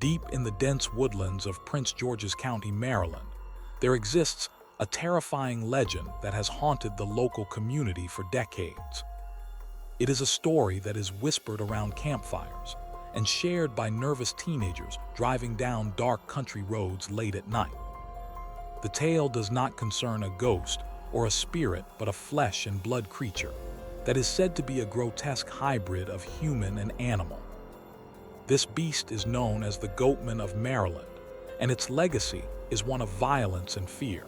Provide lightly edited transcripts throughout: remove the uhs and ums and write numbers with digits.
Deep in the dense woodlands of Prince George's County, Maryland, there exists a terrifying legend that has haunted the local community for decades. It is a story that is whispered around campfires and shared by nervous teenagers driving down dark country roads late at night. The tale does not concern a ghost or a spirit, but a flesh and blood creature that is said to be a grotesque hybrid of human and animal. This beast is known as the Goatman of Maryland, and its legacy is one of violence and fear.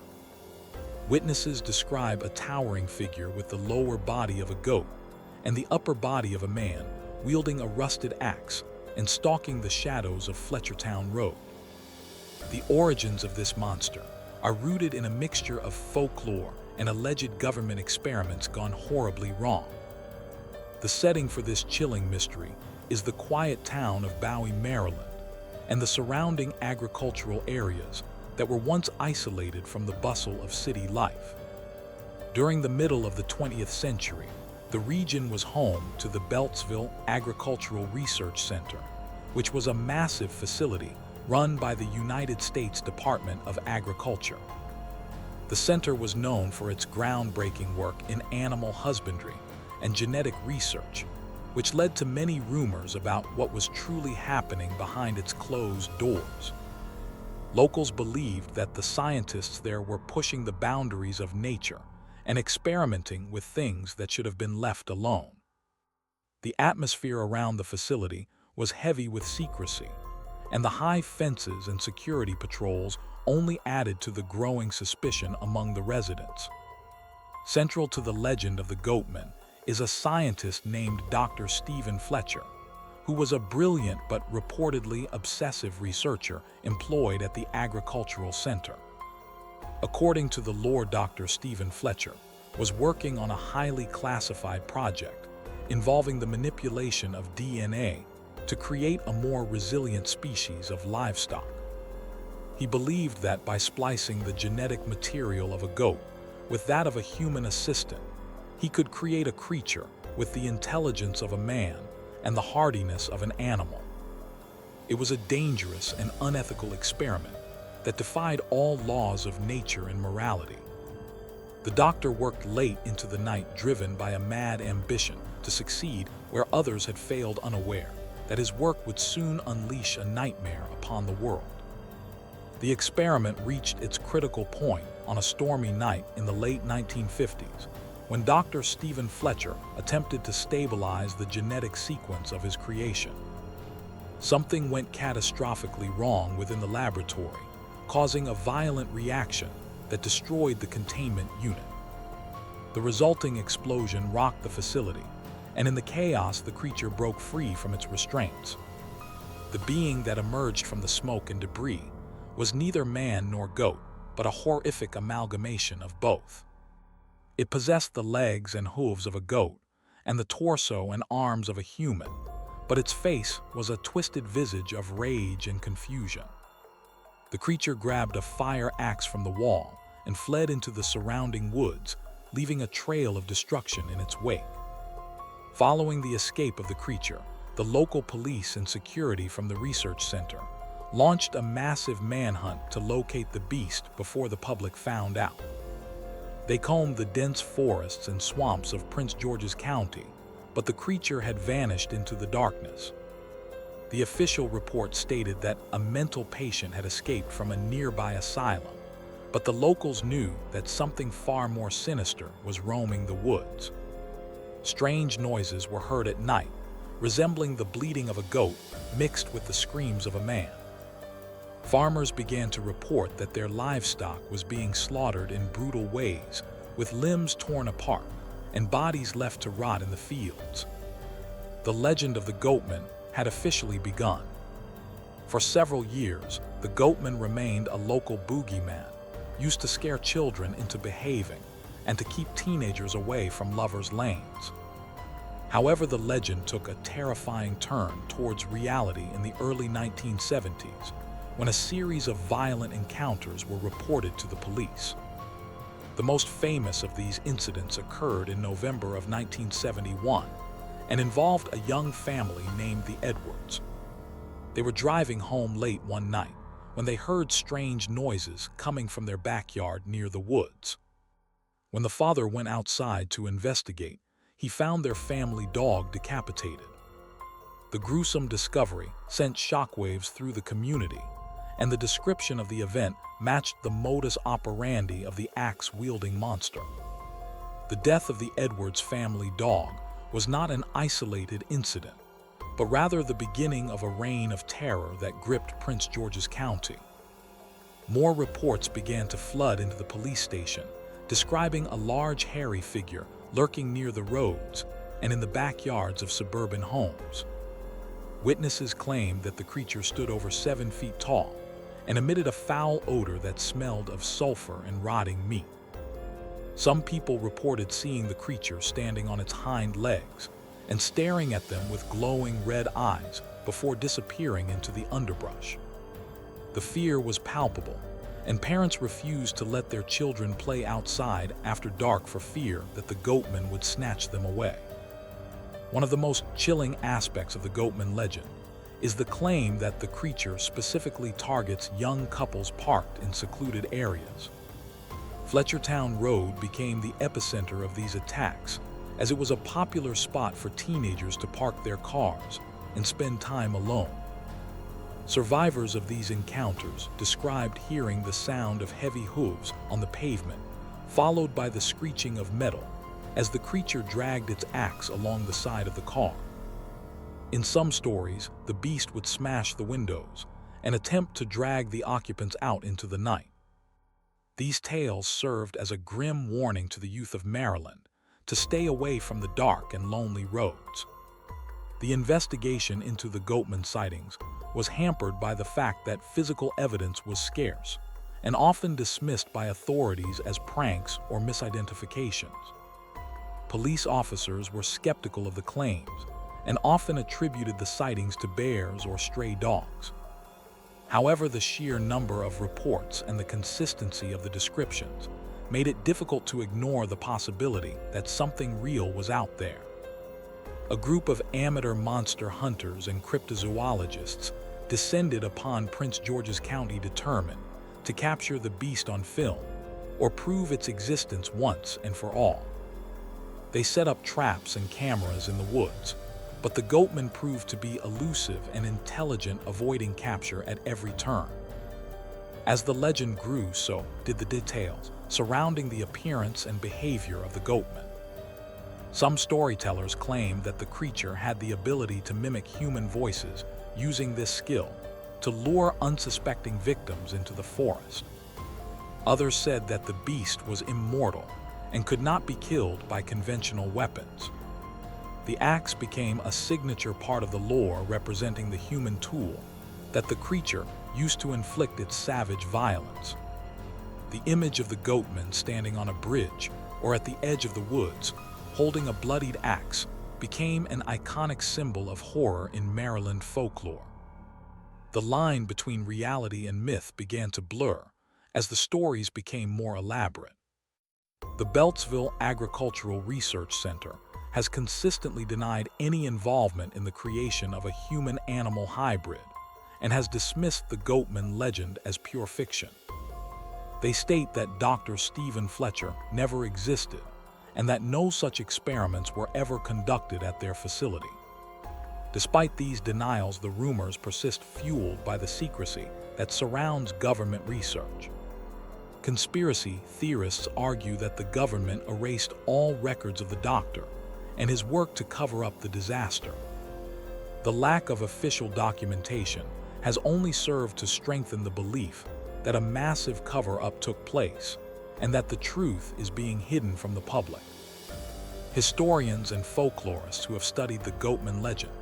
Witnesses describe a towering figure with the lower body of a goat and the upper body of a man wielding a rusted axe and stalking the shadows of Fletchertown Road. The origins of this monster are rooted in a mixture of folklore and alleged government experiments gone horribly wrong. The setting for this chilling mystery is the quiet town of Bowie, Maryland, and the surrounding agricultural areas that were once isolated from the bustle of city life. During the middle of the 20th century, the region was home to the Beltsville Agricultural Research Center, which was a massive facility run by the United States Department of Agriculture. The center was known for its groundbreaking work in animal husbandry and genetic research, which led to many rumors about what was truly happening behind its closed doors. Locals believed that the scientists there were pushing the boundaries of nature and experimenting with things that should have been left alone. The atmosphere around the facility was heavy with secrecy, and the high fences and security patrols only added to the growing suspicion among the residents. Central to the legend of the Goatman is a scientist named Doctor Stephen Fletcher, who was a brilliant but reportedly obsessive researcher employed at the Agricultural Center. According to the lore, Doctor Stephen Fletcher was working on a highly classified project involving the manipulation of DNA to create a more resilient species of livestock. He believed that by splicing the genetic material of a goat with that of a human assistant, he could create a creature with the intelligence of a man and the hardiness of an animal. It was a dangerous and unethical experiment that defied all laws of nature and morality. The doctor worked late into the night, driven by a mad ambition to succeed where others had failed, unaware that his work would soon unleash a nightmare upon the world. The experiment reached its critical point on a stormy night in the late 1950s, when Dr. Stephen Fletcher attempted to stabilize the genetic sequence of his creation. Something went catastrophically wrong within the laboratory, causing a violent reaction that destroyed the containment unit. The resulting explosion rocked the facility, and in the chaos, the creature broke free from its restraints. The being that emerged from the smoke and debris was neither man nor goat, but a horrific amalgamation of both. It possessed the legs and hooves of a goat and the torso and arms of a human, but its face was a twisted visage of rage and confusion. The creature grabbed a fire axe from the wall and fled into the surrounding woods, leaving a trail of destruction in its wake. Following the escape of the creature, the local police and security from the research center launched a massive manhunt to locate the beast before the public found out. They combed the dense forests and swamps of Prince George's County, but the creature had vanished into the darkness. The official report stated that a mental patient had escaped from a nearby asylum, but the locals knew that something far more sinister was roaming the woods. Strange noises were heard at night, resembling the bleating of a goat mixed with the screams of a man. Farmers began to report that their livestock was being slaughtered in brutal ways, with limbs torn apart and bodies left to rot in the fields. The legend of the Goatman had officially begun. For several years, the Goatman remained a local boogeyman, used to scare children into behaving and to keep teenagers away from lovers' lanes. However, the legend took a terrifying turn towards reality in the early 1970s, when a series of violent encounters were reported to the police. The most famous of these incidents occurred in November of 1971 and involved a young family named the Edwards. They were driving home late one night when they heard strange noises coming from their backyard near the woods. When the father went outside to investigate, he found their family dog decapitated. The gruesome discovery sent shockwaves through the community, and the description of the event matched the modus operandi of the axe-wielding monster. The death of the Edwards family dog was not an isolated incident, but rather the beginning of a reign of terror that gripped Prince George's County. More reports began to flood into the police station, describing a large hairy figure lurking near the roads and in the backyards of suburban homes. Witnesses claimed that the creature stood over 7 feet tall and emitted a foul odor that smelled of sulfur and rotting meat. Some people reported seeing the creature standing on its hind legs and staring at them with glowing red eyes before disappearing into the underbrush. The fear was palpable, and parents refused to let their children play outside after dark for fear that the Goatman would snatch them away. One of the most chilling aspects of the Goatman legend is the claim that the creature specifically targets young couples parked in secluded areas. Fletchertown Road became the epicenter of these attacks, as it was a popular spot for teenagers to park their cars and spend time alone. Survivors of these encounters described hearing the sound of heavy hooves on the pavement, followed by the screeching of metal, as the creature dragged its axe along the side of the car. In some stories, the beast would smash the windows and attempt to drag the occupants out into the night. These tales served as a grim warning to the youth of Maryland to stay away from the dark and lonely roads. The investigation into the Goatman sightings was hampered by the fact that physical evidence was scarce and often dismissed by authorities as pranks or misidentifications. Police officers were skeptical of the claims and often attributed the sightings to bears or stray dogs. However, the sheer number of reports and the consistency of the descriptions made it difficult to ignore the possibility that something real was out there. A group of amateur monster hunters and cryptozoologists descended upon Prince George's County determined to capture the beast on film or prove its existence once and for all. They set up traps and cameras in the woods, but the Goatman proved to be elusive and intelligent, avoiding capture at every turn. As the legend grew, so did the details surrounding the appearance and behavior of the Goatman. Some storytellers claimed that the creature had the ability to mimic human voices, using this skill to lure unsuspecting victims into the forest. Others said that the beast was immortal and could not be killed by conventional weapons. The axe became a signature part of the lore, representing the human tool that the creature used to inflict its savage violence. The image of the Goatman standing on a bridge or at the edge of the woods, holding a bloodied axe, became an iconic symbol of horror in Maryland folklore. The line between reality and myth began to blur as the stories became more elaborate. The Beltsville Agricultural Research Center has consistently denied any involvement in the creation of a human-animal hybrid and has dismissed the Goatman legend as pure fiction. They state that Doctor Stephen Fletcher never existed and that no such experiments were ever conducted at their facility. Despite these denials, the rumors persist, fueled by the secrecy that surrounds government research. Conspiracy theorists argue that the government erased all records of the doctor and his work to cover up the disaster. The lack of official documentation has only served to strengthen the belief that a massive cover-up took place and that the truth is being hidden from the public. Historians and folklorists who have studied the Goatman legend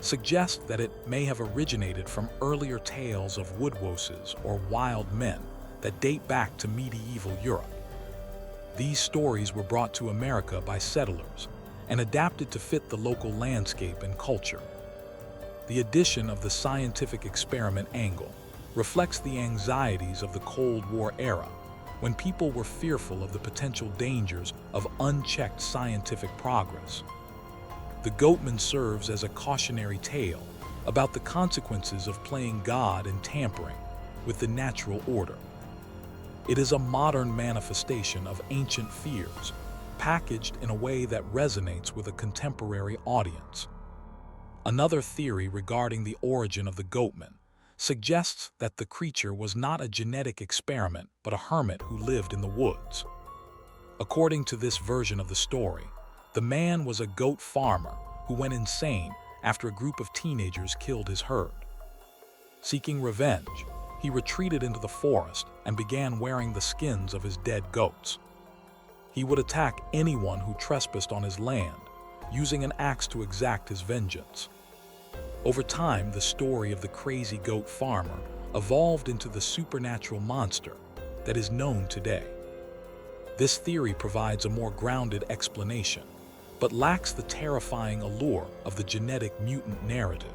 suggest that it may have originated from earlier tales of woodwoses or wild men that date back to medieval Europe. These stories were brought to America by settlers and adapted to fit the local landscape and culture. The addition of the scientific experiment angle reflects the anxieties of the Cold War era, when people were fearful of the potential dangers of unchecked scientific progress. The Goatman serves as a cautionary tale, about the consequences of playing God and tampering with the natural order. It is a modern manifestation of ancient fears, packaged in a way that resonates with a contemporary audience. Another theory regarding the origin of the Goatman suggests that the creature was not a genetic experiment but a hermit who lived in the woods. According to this version of the story, the man was a goat farmer who went insane after a group of teenagers killed his herd. Seeking revenge, he retreated into the forest and began wearing the skins of his dead goats. He would attack anyone who trespassed on his land, using an axe to exact his vengeance. Over time, the story of the crazy goat farmer evolved into the supernatural monster that is known today. This theory provides a more grounded explanation, but lacks the terrifying allure of the genetic mutant narrative.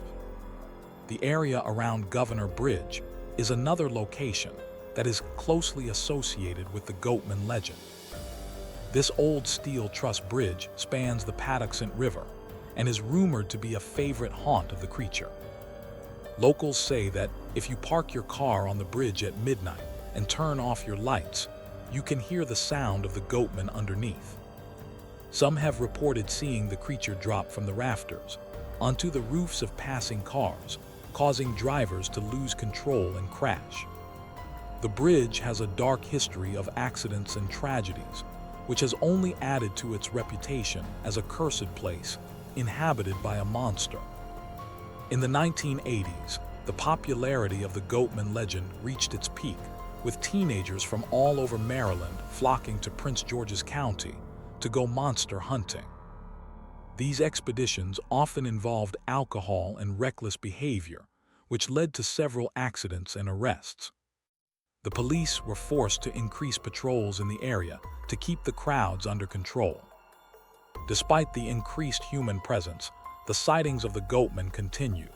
The area around Governor Bridge is another location that is closely associated with the Goatman legend. This old steel truss bridge spans the Patuxent River and is rumored to be a favorite haunt of the creature. Locals say that if you park your car on the bridge at midnight and turn off your lights, you can hear the sound of the Goatman underneath. Some have reported seeing the creature drop from the rafters onto the roofs of passing cars, causing drivers to lose control and crash. The bridge has a dark history of accidents and tragedies, which has only added to its reputation as a cursed place inhabited by a monster. In the 1980s, the popularity of the Goatman legend reached its peak, with teenagers from all over Maryland flocking to Prince George's County to go monster hunting. These expeditions often involved alcohol and reckless behavior, which led to several accidents and arrests. The police were forced to increase patrols in the area to keep the crowds under control. Despite the increased human presence, the sightings of the Goatman continued.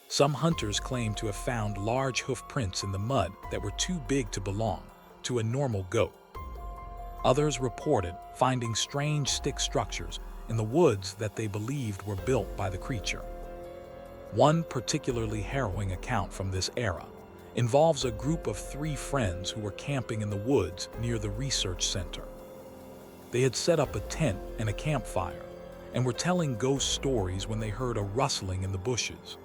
Some hunters claim to have found large hoof prints in the mud that were too big to belong to a normal goat. Others reported finding strange stick structures in the woods that they believed were built by the creature. One particularly harrowing account from this era involves a group of 3 friends who were camping in the woods near the research center. They had set up a tent and a campfire and were telling ghost stories when they heard a rustling in the bushes.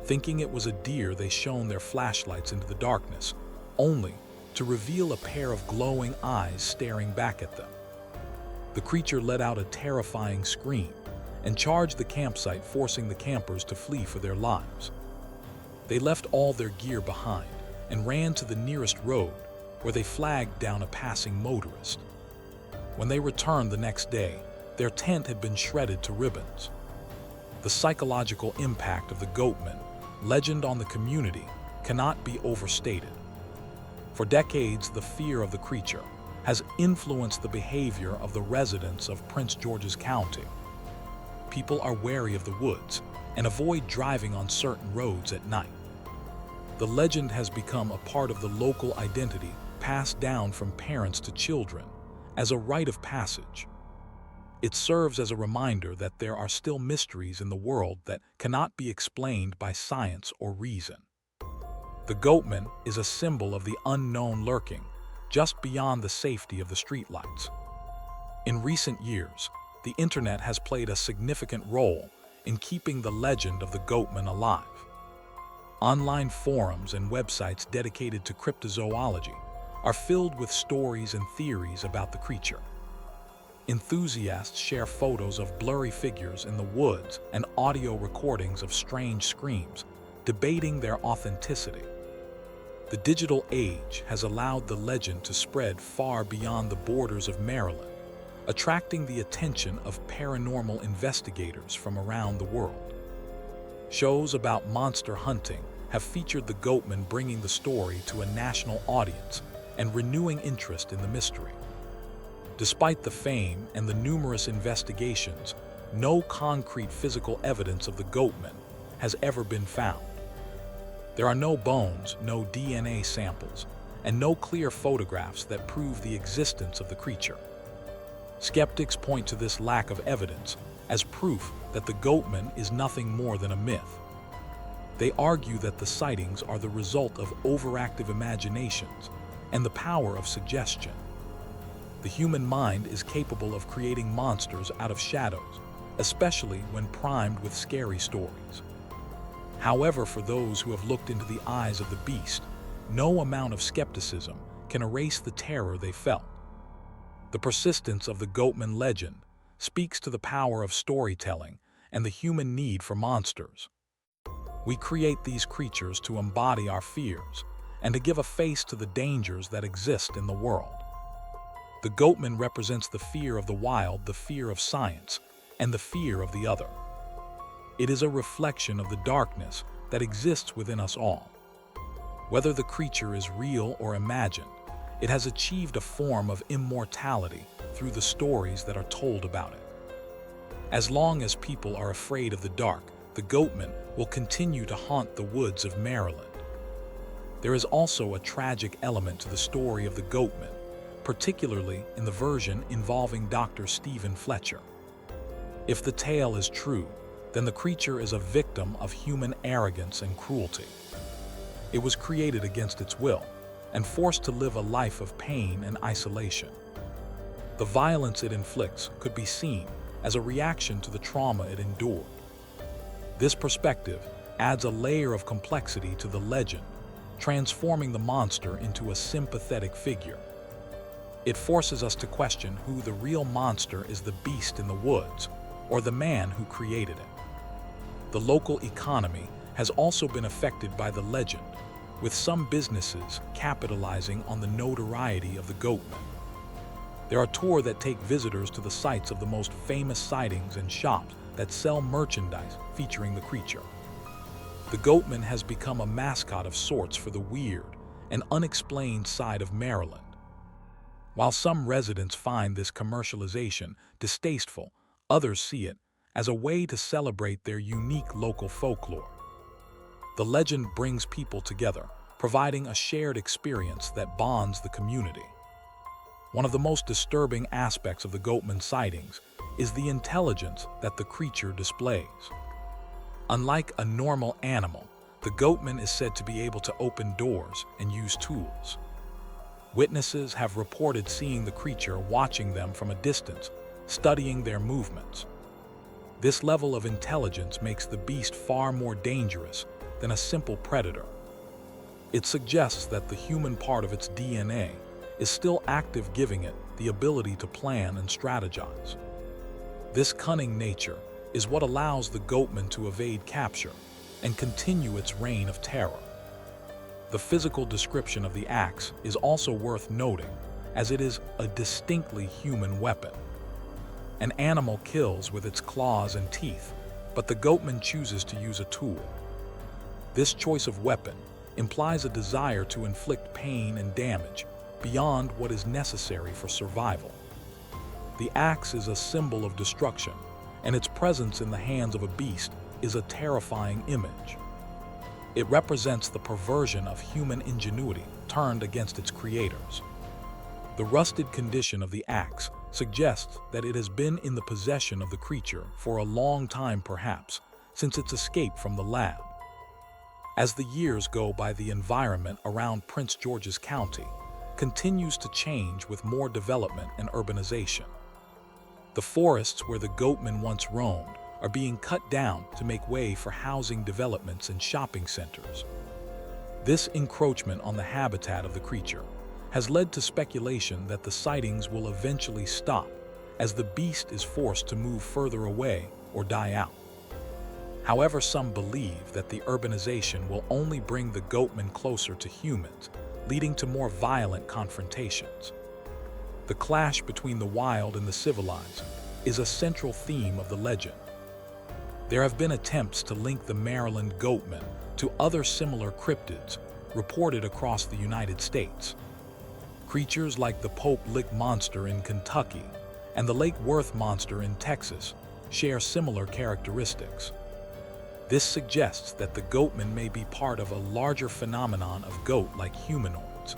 Thinking it was a deer, they shone their flashlights into the darkness, only to reveal a pair of glowing eyes staring back at them. The creature let out a terrifying scream and charged the campsite, forcing the campers to flee for their lives. They left all their gear behind and ran to the nearest road, where they flagged down a passing motorist. When they returned the next day, their tent had been shredded to ribbons. The psychological impact of the Goatman legend on the community cannot be overstated. For decades, the fear of the creature has influenced the behavior of the residents of Prince George's County. People are wary of the woods and avoid driving on certain roads at night. The legend has become a part of the local identity, passed down from parents to children as a rite of passage. It serves as a reminder that there are still mysteries in the world that cannot be explained by science or reason. The Goatman is a symbol of the unknown lurking just beyond the safety of the streetlights. In recent years, the internet has played a significant role in keeping the legend of the Goatman alive. Online forums and websites dedicated to cryptozoology are filled with stories and theories about the creature. Enthusiasts share photos of blurry figures in the woods and audio recordings of strange screams, debating their authenticity. The digital age has allowed the legend to spread far beyond the borders of Maryland, attracting the attention of paranormal investigators from around the world. Shows about monster hunting have featured the Goatman, bringing the story to a national audience and renewing interest in the mystery. Despite the fame and the numerous investigations, no concrete physical evidence of the Goatman has ever been found. There are no bones, no DNA samples, and no clear photographs that prove the existence of the creature. Skeptics point to this lack of evidence as proof that the Goatman is nothing more than a myth. They argue that the sightings are the result of overactive imaginations and the power of suggestion. The human mind is capable of creating monsters out of shadows, especially when primed with scary stories. However, for those who have looked into the eyes of the beast, no amount of skepticism can erase the terror they felt. The persistence of the Goatman legend speaks to the power of storytelling and the human need for monsters. We create these creatures to embody our fears and to give a face to the dangers that exist in the world. The Goatman represents the fear of the wild, the fear of science, and the fear of the other. It is a reflection of the darkness that exists within us all. Whether the creature is real or imagined, it has achieved a form of immortality through the stories that are told about it. As long as people are afraid of the dark, the Goatman will continue to haunt the woods of Maryland. There is also a tragic element to the story of the Goatman, particularly in the version involving Doctor Stephen Fletcher. If the tale is true, then the creature is a victim of human arrogance and cruelty. It was created against its will and forced to live a life of pain and isolation. The violence it inflicts could be seen as a reaction to the trauma it endured. This perspective adds a layer of complexity to the legend, transforming the monster into a sympathetic figure. It forces us to question who the real monster is, the beast in the woods or the man who created it. The local economy has also been affected by the legend, with some businesses capitalizing on the notoriety of the Goatman. There are tours that take visitors to the sites of the most famous sightings and shops that sell merchandise featuring the creature. The Goatman has become a mascot of sorts for the weird and unexplained side of Maryland. While some residents find this commercialization distasteful, others see it as a way to celebrate their unique local folklore. The legend brings people together, providing a shared experience that bonds the community. One of the most disturbing aspects of the Goatman sightings is the intelligence that the creature displays. Unlike a normal animal, the Goatman is said to be able to open doors and use tools. Witnesses have reported seeing the creature watching them from a distance, studying their movements. This level of intelligence makes the beast far more dangerous than a simple predator. It suggests that the human part of its DNA is still active, giving it the ability to plan and strategize. This cunning nature is what allows the Goatman to evade capture and continue its reign of terror. The physical description of the axe is also worth noting, as it is a distinctly human weapon. An animal kills with its claws and teeth, but the Goatman chooses to use a tool. This choice of weapon implies a desire to inflict pain and damage beyond what is necessary for survival. The axe is a symbol of destruction, and its presence in the hands of a beast is a terrifying image. It represents the perversion of human ingenuity turned against its creators. The rusted condition of the axe suggests that it has been in the possession of the creature for a long time, perhaps since its escape from the lab. As the years go by, the environment around Prince George's County continues to change with more development and urbanization. The forests where the Goatman once roamed are being cut down to make way for housing developments and shopping centers. This encroachment on the habitat of the creature has led to speculation that the sightings will eventually stop as the beast is forced to move further away or die out. However, some believe that the urbanization will only bring the Goatman closer to humans, leading to more violent confrontations. The clash between the wild and the civilized is a central theme of the legend. There have been attempts to link the Maryland Goatman to other similar cryptids reported across the United States. Creatures like the Pope Lick monster in Kentucky and the Lake Worth monster in Texas share similar characteristics. This suggests that the Goatman may be part of a larger phenomenon of goat-like humanoids.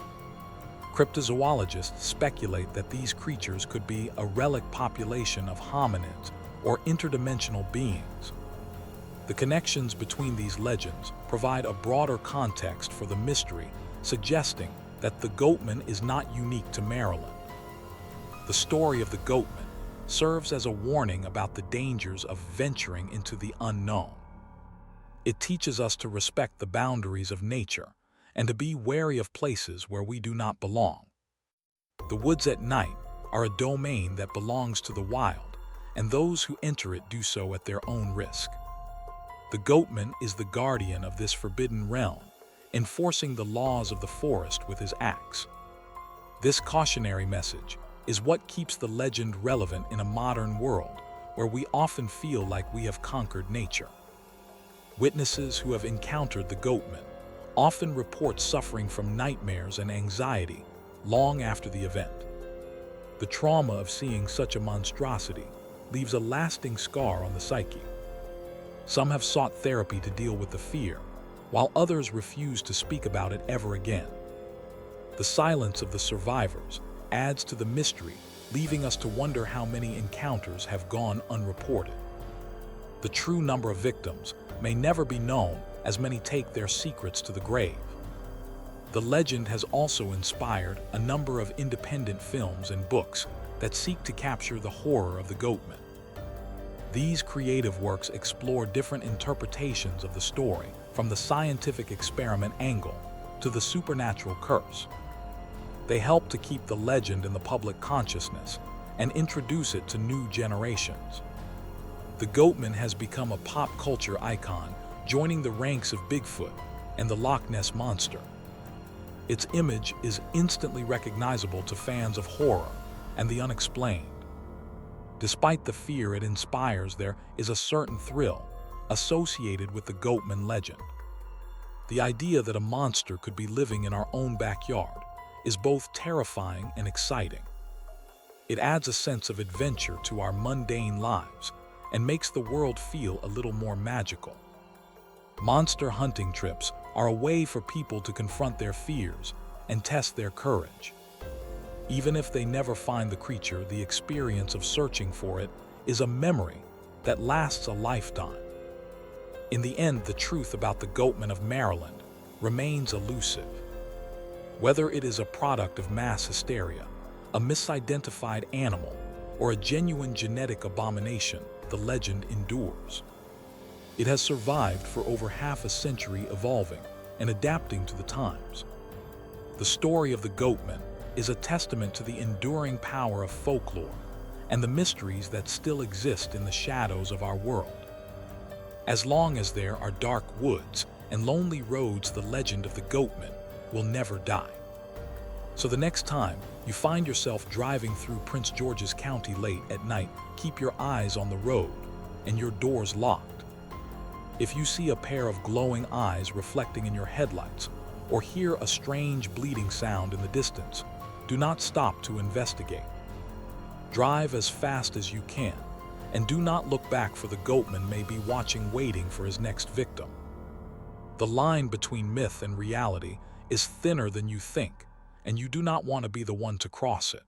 Cryptozoologists speculate that these creatures could be a relic population of hominids or interdimensional beings. The connections between these legends provide a broader context for the mystery, suggesting that the Goatman is not unique to Maryland. The story of the Goatman serves as a warning about the dangers of venturing into the unknown. It teaches us to respect the boundaries of nature and to be wary of places where we do not belong. The woods at night are a domain that belongs to the wild, and those who enter it do so at their own risk. The Goatman is the guardian of this forbidden realm, enforcing the laws of the forest with his axe. This cautionary message is what keeps the legend relevant in a modern world where we often feel like we have conquered nature. Witnesses who have encountered the Goatman often report suffering from nightmares and anxiety long after the event. The trauma of seeing such a monstrosity leaves a lasting scar on the psyche. Some have sought therapy to deal with the fear, while others refuse to speak about it ever again. The silence of the survivors adds to the mystery, leaving us to wonder how many encounters have gone unreported. The true number of victims may never be known, as many take their secrets to the grave. The legend has also inspired a number of independent films and books that seek to capture the horror of the Goatman. These creative works explore different interpretations of the story, from the scientific experiment angle to the supernatural curse. They help to keep the legend in the public consciousness and introduce it to new generations. The Goatman has become a pop culture icon, joining the ranks of Bigfoot and the Loch Ness Monster. Its image is instantly recognizable to fans of horror and the unexplained. Despite the fear it inspires, there is a certain thrill associated with the Goatman legend. The idea that a monster could be living in our own backyard is both terrifying and exciting. It adds a sense of adventure to our mundane lives and makes the world feel a little more magical. Monster hunting trips are a way for people to confront their fears and test their courage. Even if they never find the creature, the experience of searching for it is a memory that lasts a lifetime. In the end, the truth about the Goatman of Maryland remains elusive. Whether it is a product of mass hysteria, a misidentified animal, or a genuine genetic abomination, the legend endures. It has survived for over half a century, evolving and adapting to the times. The story of the Goatman is a testament to the enduring power of folklore and the mysteries that still exist in the shadows of our world. As long as there are dark woods and lonely roads, the legend of the Goatman will never die. So the next time you find yourself driving through Prince George's County late at night, keep your eyes on the road and your doors locked. If you see a pair of glowing eyes reflecting in your headlights or hear a strange bleeding sound in the distance, do not stop to investigate. Drive as fast as you can, and do not look back, for the Goatman may be watching, waiting for his next victim. The line between myth and reality is thinner than you think, and you do not want to be the one to cross it.